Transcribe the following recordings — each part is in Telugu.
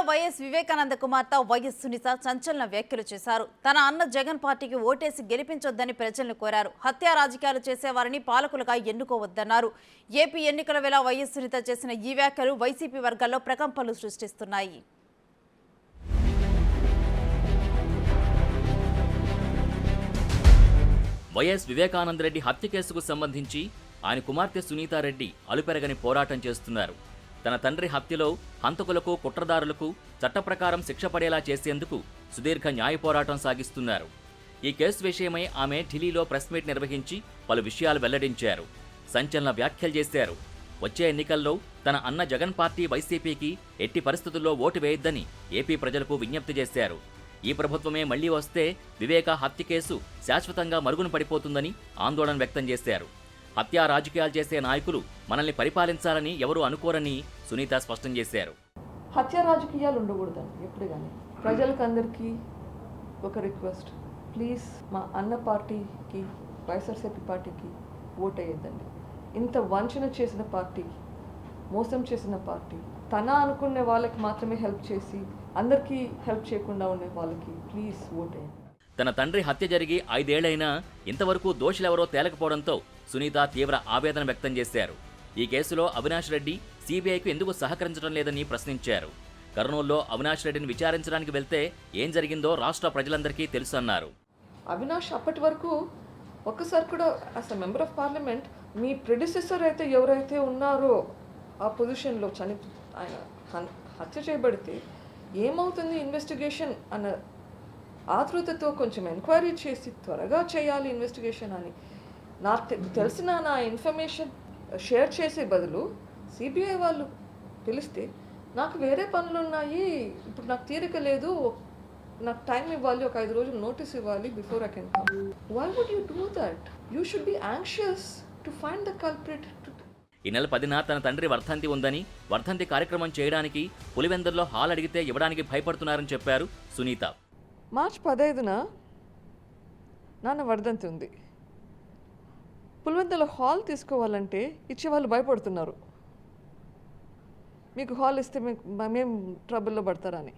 వైఎస్ వివేకానంద కుమార్తె వైఎస్ సునీత సంచలన వ్యాఖ్యలు చేశారు. తన అన్న జగన్ పార్టీకి ఓటేసి గెలిపించొద్దని ప్రజలను కోరారు. హత్యా రాజకీయాలు చేసేవారిని పాలకులుగా ఎన్నుకోవద్దన్నారు. ఏపీ ఎన్నికల వేళ వైఎస్ సునీత చేసిన ఈ వ్యాఖ్యలు వైసీపీ వర్గాల్లో ప్రకంపనలు సృష్టిస్తున్నాయి. వైఎస్ వివేకానందరెడ్డి హత్య కేసుకు సంబంధించి ఆయన కుమార్తె సునీతారెడ్డి అలుపెరగని పోరాటం చేస్తున్నారు. తన తండ్రి హత్యలో హంతకులకు కుట్రదారులకు చట్టప్రకారం శిక్ష పడేలా చేసేందుకు సుదీర్ఘ న్యాయ పోరాటం సాగిస్తున్నారు. ఈ కేసు విషయమై ఆమె ఢిల్లీలో ప్రెస్ మీట్ నిర్వహించి పలు విషయాలు వెల్లడించారు. సంచలన వ్యాఖ్యలు చేశారు. వచ్చే ఎన్నికల్లో తన అన్న జగన్ పార్టీ వైసీపీకి ఎట్టి పరిస్థితుల్లో ఓటు వేయొద్దని ఏపీ ప్రజలకు విజ్ఞప్తి చేశారు. ఈ ప్రభుత్వమే మళ్లీ వస్తే వివేక హత్య కేసు శాశ్వతంగా మరుగున పడిపోతుందని ఆందోళన వ్యక్తం చేశారు. హత్యా రాజకీయాలు చేసే నాయకులు మనల్ని పరిపాలించాలని ఎవరూ అనుకోరని సునీత స్పష్టం చేశారు. హత్యా రాజకీయాలు ఉండకూడదండి ఎప్పుడు కానీ. ప్రజలకందరికీ ఒక రిక్వెస్ట్, ప్లీజ్ మా అన్న పార్టీకి వైఎస్ఆర్సీపీ పార్టీకి ఓట్ వేయద్దండి. ఇంత వంచన చేసిన పార్టీ, మోసం చేసిన పార్టీ, తన అనుకునే వాళ్ళకి మాత్రమే హెల్ప్ చేసి అందరికీ హెల్ప్ చేయకుండా ఉండే వాళ్ళకి ప్లీజ్ ఓట్ వేయండి. తన తండ్రి హత్య జరిగి 5 ఏళ్లైనా ఇంతవరకు దోషులెవరో తేలకపోవడంతో సునీత తీవ్ర ఆవేదన వ్యక్తం చేశారు. ఈ కేసులో అవినాష్ రెడ్డి సీబీఐకు ఎందుకు సహకరించడం లేదని ప్రశ్నించారు. కర్నూలులో అవినాష్ రెడ్డిని విచారించడానికి వెళ్తే ఏం జరిగిందో రాష్ట్ర ప్రజలందరికీ తెలుసన్నారు. అవినాష్ అప్పటి వరకు ఒక్కసారి కూడా as a member of parliament me predecessor అయితే ఎవరైతే ఉన్నారో ఆ పొజిషన్లో ఆయన హత్య చేయబడితే ఏమవుతుంది ఇన్వెస్టిగేషన్ అన్న ఆతృతతో కొంచెం ఎంక్వైరీ చేసి త్వరగా చేయాలి ఇన్వెస్టిగేషన్ అని నాకు తెలిసిన నా ఇన్ఫర్మేషన్ షేర్ చేసే బదులు సిబిఐ వాళ్ళు పిలిస్తే నాకు వేరే పనులు ఉన్నాయి, ఇప్పుడు నాకు తీరిక లేదు, నాకు టైం ఇవ్వాలి, ఒక 5 రోజులు నోటీస్ ఇవ్వాలి before I can come. Why would you do that? You should be anxious to find the culprit. ఈ నెల 10న తన తండ్రి వర్ధంతి ఉందని, వర్ధంతి కార్యక్రమం చేయడానికి పులివెందుల్లో హాల్ అడిగితే ఇవ్వడానికి భయపడుతున్నారని చెప్పారు సునీత. మార్చి 15న నాన్న వర్ధంతి ఉంది. పులివెందులో హాల్ తీసుకోవాలంటే ఇచ్చేవాళ్ళు భయపడుతున్నారు. మీకు హాల్ ఇస్తే మేము ట్రబుల్లో పడతారని.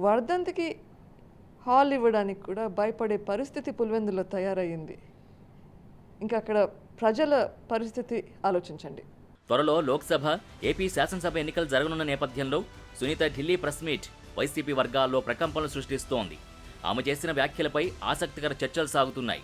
వర్ధంతికి హాల్ ఇవ్వడానికి కూడా భయపడే పరిస్థితి పులివెందులో తయారయ్యింది. ఇంకా అక్కడ ప్రజల పరిస్థితి ఆలోచించండి. త్వరలో లోక్సభ, ఏపీ శాసనసభ ఎన్నికలు జరగనున్న నేపథ్యంలో సునీత ఢిల్లీ ప్రెస్ మీట్ వైసీపీ వర్గాల్లో ప్రకంపనలు సృష్టిస్తోంది. ఆమె చేసిన వ్యాఖ్యలపై ఆసక్తికర చర్చలు సాగుతున్నాయి.